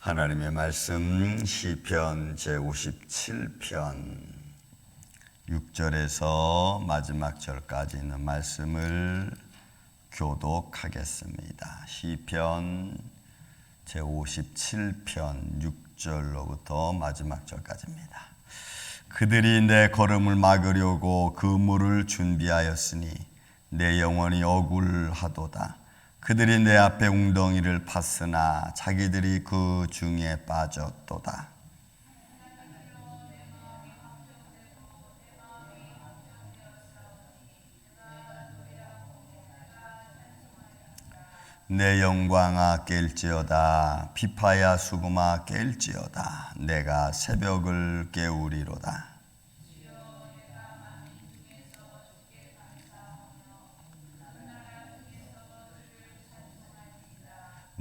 하나님의 말씀 시편 제57편 6절에서 마지막 절까지 있는 말씀을 교독하겠습니다. 시편 제57편 6절로부터 마지막 절까지입니다. 그들이 내 걸음을 막으려고 그물을 준비하였으니 내 영혼이 억울하도다. 그들이 내 앞에 웅덩이를 팠으나 자기들이 그 중에 빠졌도다. 내 영광아 깰지어다. 비파야 수금아 깰지어다. 내가 새벽을 깨우리로다.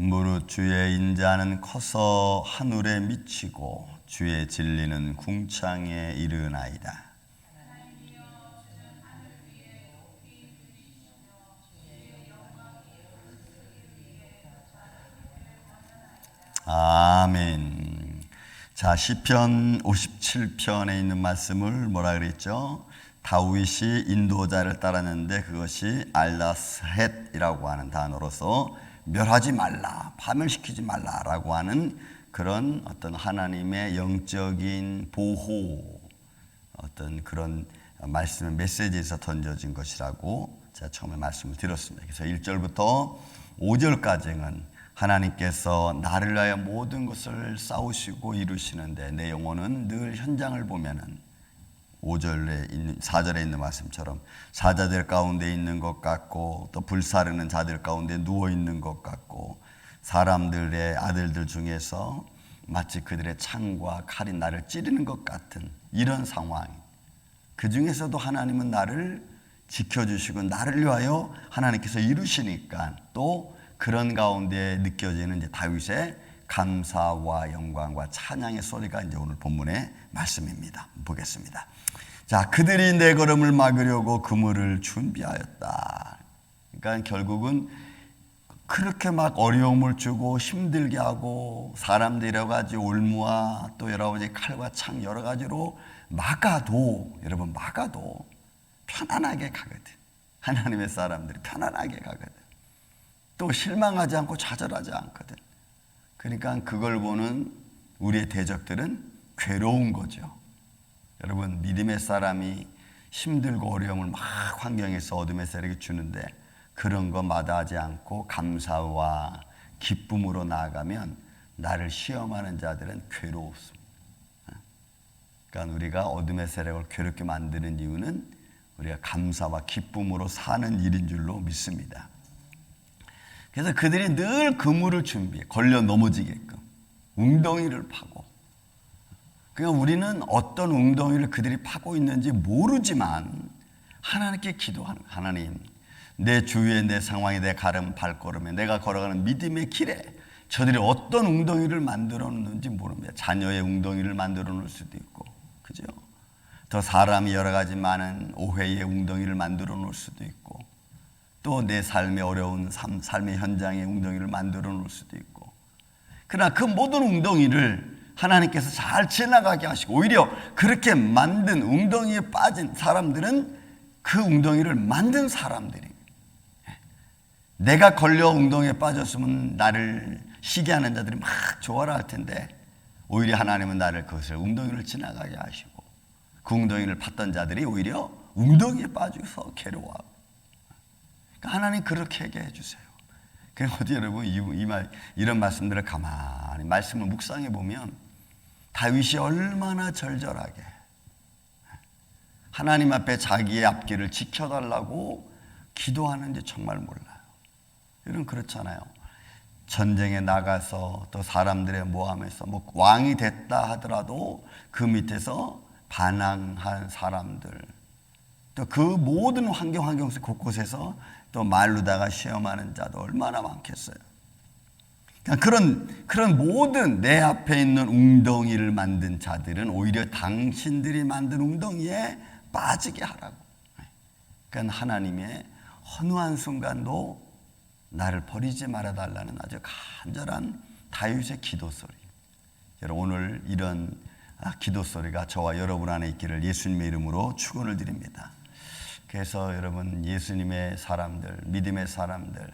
무릇 주의 인자는 커서 하늘에 미치고 주의 진리는 궁창에 이르나이다. 아멘. 자, 시편 57편에 있는 말씀을 뭐라 그랬죠? 다윗이 인도자를 따랐는데 그것이 알라스헷이라고 하는 단어로서 멸하지 말라, 파멸시키지 말라라고 하는 그런 어떤 하나님의 영적인 보호, 어떤 그런 말씀의 메시지에서 던져진 것이라고 제가 처음에 말씀을 드렸습니다. 그래서 1절부터 5절까지는 하나님께서 나를 위하여 모든 것을 싸우시고 이루시는데 내 영혼은 늘 현장을 보면은 4절에 있는 말씀처럼 사자들 가운데 있는 것 같고 또 불사르는 자들 가운데 누워있는 것 같고 사람들의 아들들 중에서 마치 그들의 창과 칼이 나를 찌르는 것 같은 이런 상황. 그 중에서도 하나님은 나를 지켜주시고 나를 위하여 하나님께서 이루시니까 또 그런 가운데 느껴지는 이제 다윗의 감사와 영광과 찬양의 소리가 이제 오늘 본문의 말씀입니다. 보겠습니다. 자, 그들이 내 걸음을 막으려고 그물을 준비하였다. 그러니까 결국은 그렇게 막 어려움을 주고 힘들게 하고 사람들 여러 가지 올무와 또 여러 가지 칼과 창 여러 가지로 막아도 여러분 막아도 편안하게 가거든. 하나님의 사람들이 편안하게 가거든. 또 실망하지 않고 좌절하지 않거든. 그러니까 그걸 보는 우리의 대적들은 괴로운 거죠. 여러분, 믿음의 사람이 힘들고 어려움을 막 환경에서 어둠의 세력이 주는데 그런 거 마다하지 않고 감사와 기쁨으로 나아가면 나를 시험하는 자들은 괴로웠습니다. 그러니까 우리가 어둠의 세력을 괴롭게 만드는 이유는 우리가 감사와 기쁨으로 사는 일인 줄로 믿습니다. 그래서 그들이 늘 그물을 준비해 걸려 넘어지게끔 웅덩이를 파고, 그러니까 우리는 어떤 웅덩이를 그들이 파고 있는지 모르지만 하나님께 기도하는, 하나님 내 주위에 내 상황에 내 발걸음에 내가 걸어가는 믿음의 길에 저들이 어떤 웅덩이를 만들어 놓는지 모릅니다. 자녀의 웅덩이를 만들어 놓을 수도 있고, 그죠? 더 사람이 여러 가지 많은 오해의 웅덩이를 만들어 놓을 수도 있고, 또 내 삶의 어려운 삶의 현장의 웅덩이를 만들어 놓을 수도 있고, 그러나 그 모든 웅덩이를 하나님께서 잘 지나가게 하시고 오히려 그렇게 만든 웅덩이에 빠진 사람들은 그 웅덩이를 만든 사람들이, 내가 걸려 웅덩이에 빠졌으면 나를 시기하는 자들이 막 좋아라 할 텐데 오히려 하나님은 나를 그것을 웅덩이를 지나가게 하시고 그 웅덩이를 팠던 자들이 오히려 웅덩이에 빠져서 괴로워하고, 그러니까 하나님 그렇게 하게 해주세요. 그래서 어디 여러분 이런 말씀들을 가만히 말씀을 묵상해 보면 다윗이 얼마나 절절하게 하나님 앞에 자기의 앞길을 지켜달라고 기도하는지 정말 몰라요. 여러분 그렇잖아요. 전쟁에 나가서 또 사람들의 모함에서 뭐 왕이 됐다 하더라도 그 밑에서 반항한 사람들, 또 그 모든 환경 곳곳에서 또 말로다가 시험하는 자도 얼마나 많겠어요. 그런 모든 내 앞에 있는 웅덩이를 만든 자들은 오히려 당신들이 만든 웅덩이에 빠지게 하라고. 그러니까 하나님의 헌후한 순간도 나를 버리지 말아달라는 아주 간절한 다윗의 기도 소리. 여러분 오늘 이런 기도 소리가 저와 여러분 안에 있기를 예수님의 이름으로 축원을 드립니다. 그래서 여러분 예수님의 사람들, 믿음의 사람들,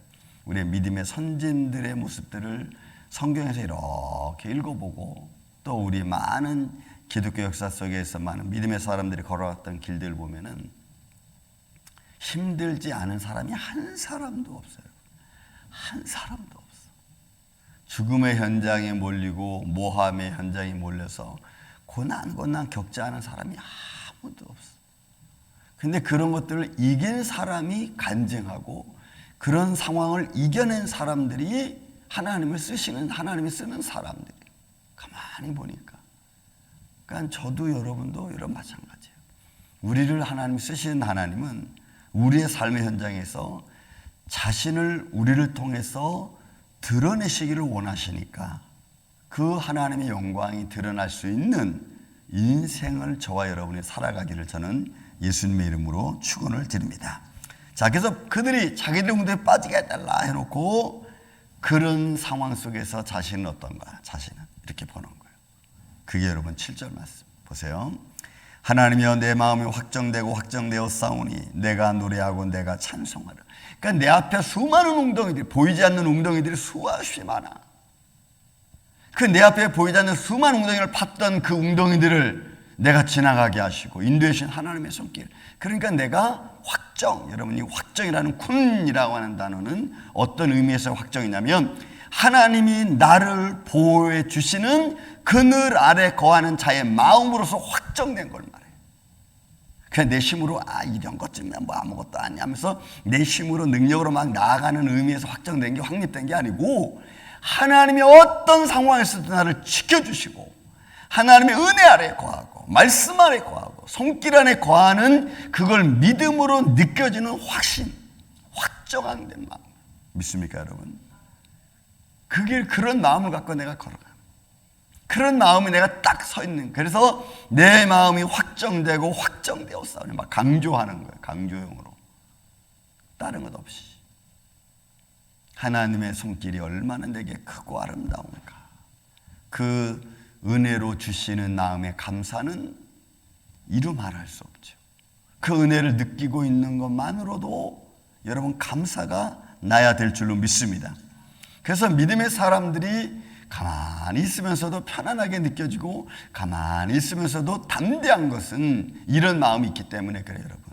우리의 믿음의 선진들의 모습들을 성경에서 이렇게 읽어보고 또 우리 많은 기독교 역사 속에서 많은 믿음의 사람들이 걸어왔던 길들을 보면은 힘들지 않은 사람이 한 사람도 없어요. 한 사람도 없어. 죽음의 현장에 몰리고 모함의 현장에 몰려서 고난 겪지 않은 사람이 아무도 없어. 근데 그런 것들을 이긴 사람이 간증하고 그런 상황을 이겨낸 사람들이 하나님이 쓰는 사람들이 가만히 보니까 그러니까 저도 여러분도 이런 마찬가지예요. 우리를 하나님이 쓰시는 하나님은 우리의 삶의 현장에서 자신을 우리를 통해서 드러내시기를 원하시니까 그 하나님의 영광이 드러날 수 있는 인생을 저와 여러분이 살아가기를 저는 예수님의 이름으로 축원을 드립니다. 자, 그래서 그들이 자기들 웅덩이에 빠지게 해달라 해놓고 그런 상황 속에서 자신은 어떤가? 자신은 이렇게 보는 거예요. 그게 여러분 7절 말씀 보세요. 하나님이여 내 마음이 확정되어 싸우니 내가 노래하고 내가 찬송하라. 그러니까 내 앞에 수많은 웅덩이들이 보이지 않는 웅덩이들이 수없이 많아. 그 내 앞에 보이지 않는 수많은 웅덩이를 팠던 그 웅덩이들을 내가 지나가게 하시고 인도해 주신 하나님의 손길. 그러니까 내가 여러분이 확정이라는 쿤이라고 하는 단어는 어떤 의미에서 확정이냐면 하나님이 나를 보호해 주시는 그늘 아래 거하는 자의 마음으로서 확정된 걸 말해요. 그냥 내 힘으로 이런 것쯤이면 뭐 아무것도 아니야 하면서 내 힘으로 능력으로 막 나아가는 의미에서 확정된 게 확립된 게 아니고 하나님이 어떤 상황에서도 나를 지켜주시고 하나님의 은혜 아래 거하고 말씀 아래 거하고 손길 안에 거하는 그걸 믿음으로 느껴지는 확신, 확정한 된 마음. 믿습니까 여러분? 그런 마음을 갖고 내가 걸어가. 그런 마음이 내가 딱 서 있는. 그래서 내 마음이 확정되고 확정되어 싸우는 막 강조하는 거예요. 강조용으로. 다른 것 없이. 하나님의 손길이 얼마나 내게 크고 아름다운가. 그 은혜로 주시는 마음의 감사는 이루 말할 수 없죠. 그 은혜를 느끼고 있는 것만으로도 여러분 감사가 나야 될 줄로 믿습니다. 그래서 믿음의 사람들이 가만히 있으면서도 편안하게 느껴지고 가만히 있으면서도 담대한 것은 이런 마음이 있기 때문에 그래요 여러분.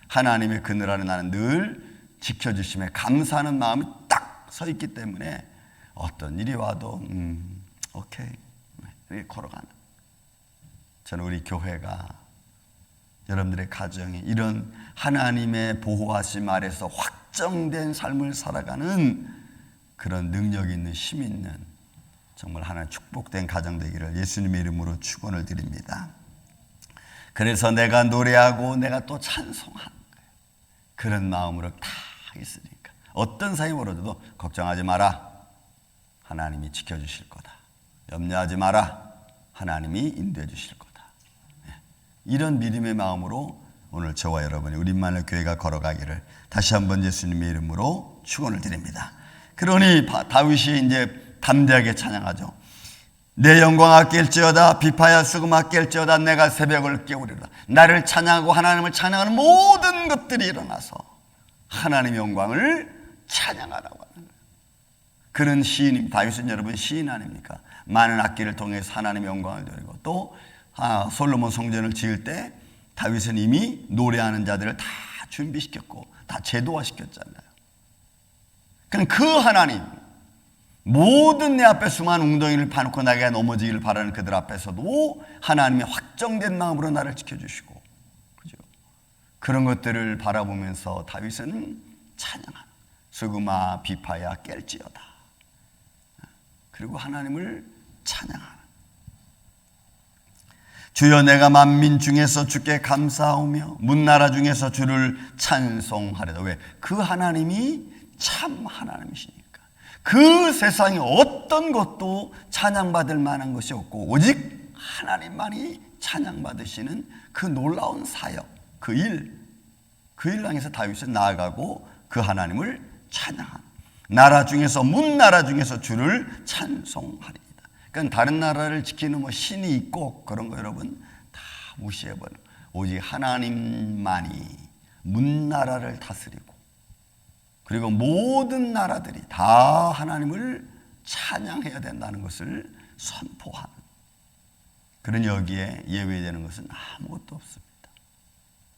하나님의 그늘 아래 나는 늘 지켜주심에 감사하는 마음이 딱 서 있기 때문에 어떤 일이 와도 오케이 이렇게 걸어가는. 저는 우리 교회가 여러분들의 가정이 이런 하나님의 보호하심 아래서 확정된 삶을 살아가는 그런 능력 있는 힘 있는 정말 하나님 축복된 가정 되기를 예수님의 이름으로 축원을 드립니다. 그래서 내가 노래하고 내가 또 찬송하는 거예요. 그런 마음으로 다 있으니까 어떤 상황이 벌어져도 걱정하지 마라. 하나님이 지켜주실 거다. 염려하지 마라. 하나님이 인도해 주실 거다. 이런 믿음의 마음으로 오늘 저와 여러분이 우리만의 교회가 걸어가기를 다시 한번 예수님의 이름으로 축원을 드립니다. 그러니 다윗이 이제 담대하게 찬양하죠. 내 영광 아낄지어다 비파야 수금 아낄지어다 내가 새벽을 깨우리라. 나를 찬양하고 하나님을 찬양하는 모든 것들이 일어나서 하나님의 영광을 찬양하라고 하는 거예요. 그런 시인입니다. 다윗은 여러분 시인 아닙니까? 많은 악기를 통해서 하나님의 영광을 드리고 또 솔로몬 성전을 지을 때 다윗은 이미 노래하는 자들을 다 준비시켰고 다 제도화시켰잖아요. 그냥 그 하나님 모든 내 앞에 수많은 웅덩이를 파놓고 나에게 넘어지기를 바라는 그들 앞에서도 하나님의 확정된 마음으로 나를 지켜주시고 그죠? 그런 것들을 바라보면서 다윗은 찬양하는 수금아 비파야 깰지어다. 그리고 하나님을 찬양하는 주여 내가 만민 중에서 주께 감사하오며 문나라 중에서 주를 찬송하리다. 왜? 그 하나님이 참 하나님이시니까. 그 세상에 어떤 것도 찬양받을 만한 것이 없고 오직 하나님만이 찬양받으시는 그 놀라운 사역, 그 일 향해서 다윗은 나아가고 그 하나님을 찬양하는 나라 중에서 문나라 중에서 주를 찬송하리이다. 그러니까 다른 나라를 지키는 뭐 신이 있고 그런 거 여러분 다 무시해버려. 오직 하나님만이 문나라를 다스리고, 그리고 모든 나라들이 다 하나님을 찬양해야 된다는 것을 선포하는, 그런 여기에 예외되는 것은 아무것도 없습니다.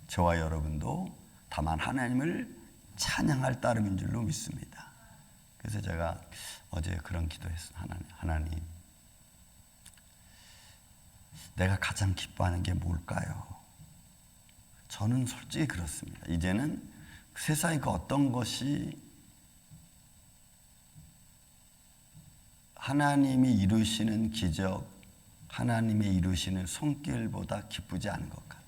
저와 여러분도 다만 하나님을 찬양할 따름인 줄로 믿습니다. 그래서 제가 어제 그런 기도했어요. 하나님, 내가 가장 기뻐하는 게 뭘까요? 저는 솔직히 그렇습니다. 이제는 세상의 그 어떤 것이 하나님이 이루시는 기적, 하나님이 이루시는 손길보다 기쁘지 않은 것 같아요.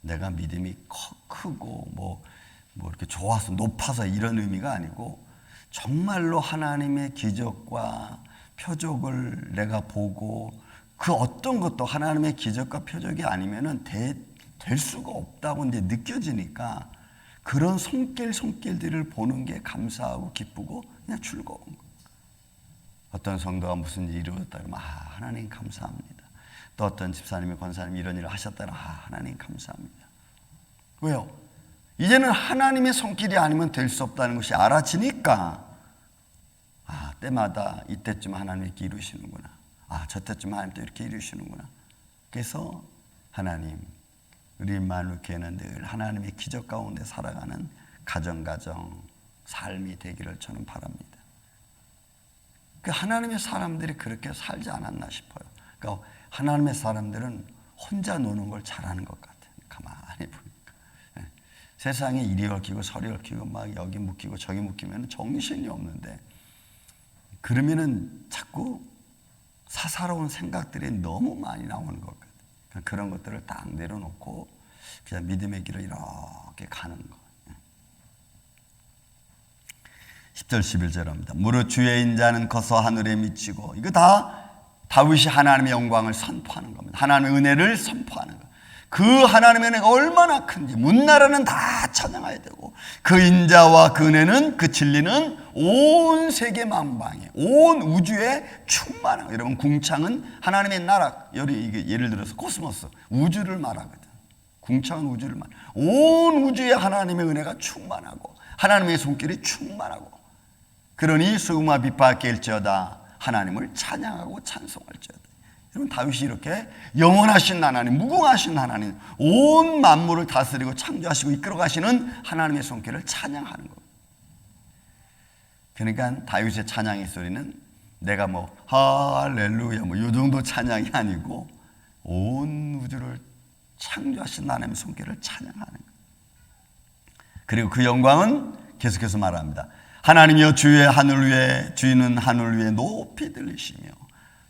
내가 믿음이 크고 뭐 이렇게 좋아서 높아서 이런 의미가 아니고, 정말로 하나님의 기적과 표적을 내가 보고 그 어떤 것도 하나님의 기적과 표적이 아니면은 될 수가 없다고 이제 느껴지니까, 그런 손길들을 보는 게 감사하고 기쁘고 그냥 즐거운 거. 어떤 성도가 무슨 일이 이루어졌다 그러면 하나님 감사합니다. 또 어떤 집사님이 권사님이 이런 일을 하셨다 그러면 하나님 감사합니다. 왜요? 이제는 하나님의 손길이 아니면 될 수 없다는 것이 알아지니까, 때마다 이때쯤 하나님이 이렇게 이루시는구나, 저때쯤 하나님 또 이렇게 이루시는구나. 그래서 하나님, 우리 만루교회는 늘 하나님의 기적 가운데 살아가는 가정 삶이 되기를 저는 바랍니다. 그 하나님의 사람들이 그렇게 살지 않았나 싶어요. 그러니까 하나님의 사람들은 혼자 노는 걸 잘하는 것 같아요. 가만히 보니까 세상에 이리 얽히고 저리 얽히고 막 여기 묶이고 저기 묶이면 정신이 없는데, 그러면은 자꾸 사사로운 생각들이 너무 많이 나오는 것 같아요. 그런 것들을 딱 내려놓고 그냥 믿음의 길을 이렇게 가는 거예요. 10절 11절입니다. 무릇 주의 인자는 커서 하늘에 미치고, 이거 다 다윗이 하나님의 영광을 선포하는 겁니다. 하나님의 은혜를 선포하는 거예요. 그 하나님의 은혜가 얼마나 큰지 문나라는 다 찬양해야 되고, 그 인자와 그 은혜는, 그 진리는 온 세계 만방에, 온 우주에 충만한 거예요. 여러분, 궁창은 하나님의 나라, 예를 들어서 코스모스, 우주를 말하거든. 궁창은 우주를 말해. 온 우주에 하나님의 은혜가 충만하고 하나님의 손길이 충만하고, 그러니 수금과 빛밖에 일지어다 하나님을 찬양하고 찬송할지어다. 여러분, 다윗이 이렇게 영원하신 하나님, 무궁하신 하나님, 온 만물을 다스리고 창조하시고 이끌어가시는 하나님의 손길을 찬양하는 거예요. 그러니까 다윗의 찬양의 소리는 내가 뭐 할렐루야 뭐 이 정도 찬양이 아니고, 온 우주를 창조하신 하나님의 손길을 찬양하는 거예요. 그리고 그 영광은 계속해서 말합니다. 하나님이여 주의 하늘 위에, 주인은 하늘 위에 높이 들리시며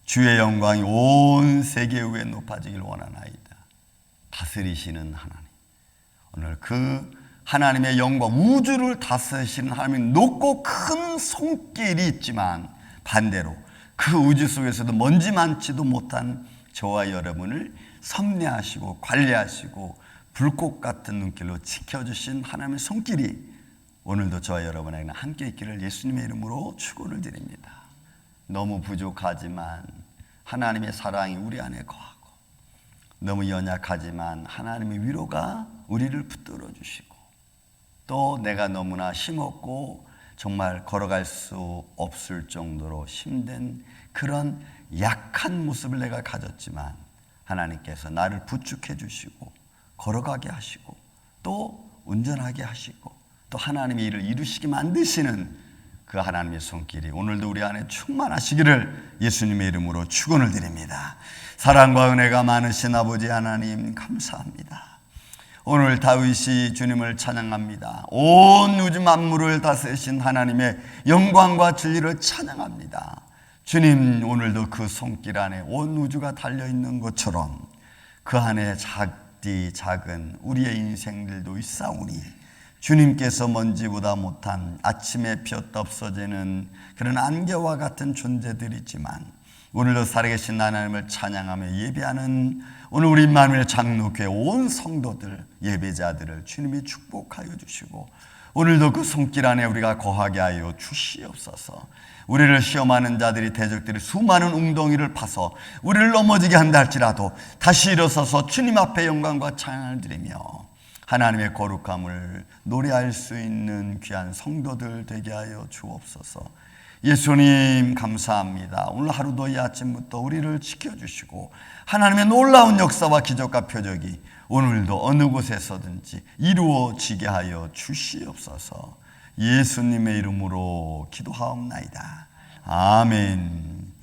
주의 영광이 온 세계 위에 높아지길 원하나이다. 다스리시는 하나님, 오늘 그 하나님의 영광, 우주를 다스리시는 하나님의 높고 큰 손길이 있지만, 반대로 그 우주 속에서도 먼지 많지도 못한 저와 여러분을 섭리하시고 관리하시고 불꽃 같은 눈길로 지켜주신 하나님의 손길이 오늘도 저와 여러분에게는 함께 있기를 예수님의 이름으로 축원을 드립니다. 너무 부족하지만 하나님의 사랑이 우리 안에 거하고, 너무 연약하지만 하나님의 위로가 우리를 붙들어 주시고, 또 내가 너무나 힘없고 정말 걸어갈 수 없을 정도로 힘든 그런 약한 모습을 내가 가졌지만, 하나님께서 나를 부축해 주시고 걸어가게 하시고 또 운전하게 하시고 또 하나님의 일을 이루시게 만드시는 그 하나님의 손길이 오늘도 우리 안에 충만하시기를 예수님의 이름으로 축원을 드립니다. 사랑과 은혜가 많으신 아버지 하나님, 감사합니다. 오늘 다윗이 주님을 찬양합니다. 온 우주 만물을 다스리신 하나님의 영광과 진리를 찬양합니다. 주님, 오늘도 그 손길 안에 온 우주가 달려있는 것처럼 그 안에 작은 우리의 인생들도 있사오니, 주님께서 먼지보다 못한 아침에 피었다 없어지는 그런 안개와 같은 존재들이지만, 오늘도 살아계신 하나님을 찬양하며 예배하는 오늘 우리 임마누엘 장로교회 온 성도들, 예배자들을 주님이 축복하여 주시고, 오늘도 그 손길 안에 우리가 거하게 하여 주시옵소서. 우리를 시험하는 자들이, 대적들이 수많은 웅덩이를 파서 우리를 넘어지게 한다 할지라도 다시 일어서서 주님 앞에 영광과 찬양을 드리며 하나님의 거룩함을 노래할 수 있는 귀한 성도들 되게 하여 주옵소서. 예수님 감사합니다. 오늘 하루도 이 아침부터 우리를 지켜주시고 하나님의 놀라운 역사와 기적과 표적이 오늘도 어느 곳에서든지 이루어지게 하여 주시옵소서. 예수님의 이름으로 기도하옵나이다. 아멘.